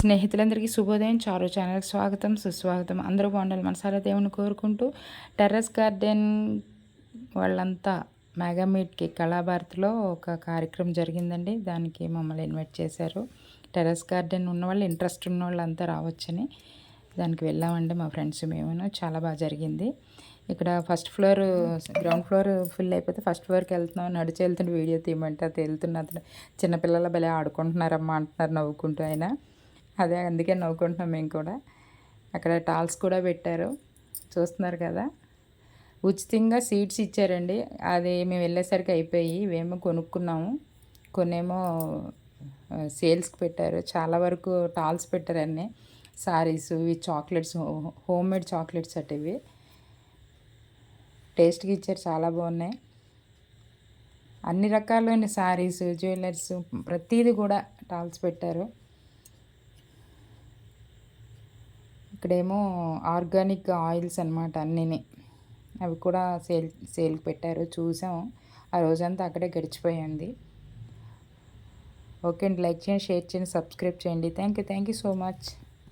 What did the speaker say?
స్నేహితులందరికీ శుభోదయం. చారు ఛానల్కి స్వాగతం, సుస్వాగతం. అందరూ బాగుండాలి మనసారా దేవుని కోరుకుంటూ టెర్రస్ గార్డెన్ వాళ్ళంతా మెగా మీట్కి కళాభారతిలో ఒక కార్యక్రమం జరిగిందండి. దానికి మమ్మల్ని ఇన్వైట్ చేశారు. టెర్రస్ గార్డెన్ ఉన్నవాళ్ళు, ఇంట్రెస్ట్ ఉన్న వాళ్ళు అంతా రావచ్చని దానికి వెళ్ళామండి మా ఫ్రెండ్స్ మేము. చాలా బాగా జరిగింది. ఇక్కడ first floor, ground floor full అయిపోతే ఫస్ట్ ఫ్లోర్కి వెళ్తున్నాం. నడిచి వెళ్తుంటే వీడియో తీయమంటే అది వెళ్తున్న అతను చిన్నపిల్లల భలే ఆడుకుంటున్నారమ్మా అంటున్నారు నవ్వుకుంటూ. ఆయన అదే అందుకే నవ్వుకుంటున్నాం మేము కూడా. అక్కడ టాల్స్ కూడా పెట్టారు, చూస్తున్నారు కదా. ఉచితంగా సీట్స్ ఇచ్చారండి. అది మేము వెళ్ళేసరికి అయిపోయి ఇవేమో కొనుక్కున్నాము, కొన్నేమో సేల్స్కి పెట్టారు. చాలా వరకు టాల్స్ పెట్టారు, అన్నీ సారీస్, ఇవి chocolates, home made chocolates at ఇవి టేస్ట్గా ఇచ్చారు, చాలా బాగున్నాయి. అన్ని రకాలైన సారీస్, జ్యువెలర్స్, ప్రతిదీ కూడా టాల్స్ పెట్టారు. ఇక్కడేమో ఆర్గానిక్ ఆయిల్స్ అనమాట అన్నీని, అవి కూడా సేల్కి పెట్టారు. చూసాం, ఆ రోజంతా అక్కడే గడిచిపోయింది. ఓకే అండి, లైక్ చేయండి, షేర్ చేయండి, సబ్స్క్రైబ్ చేయండి. Thank you so much.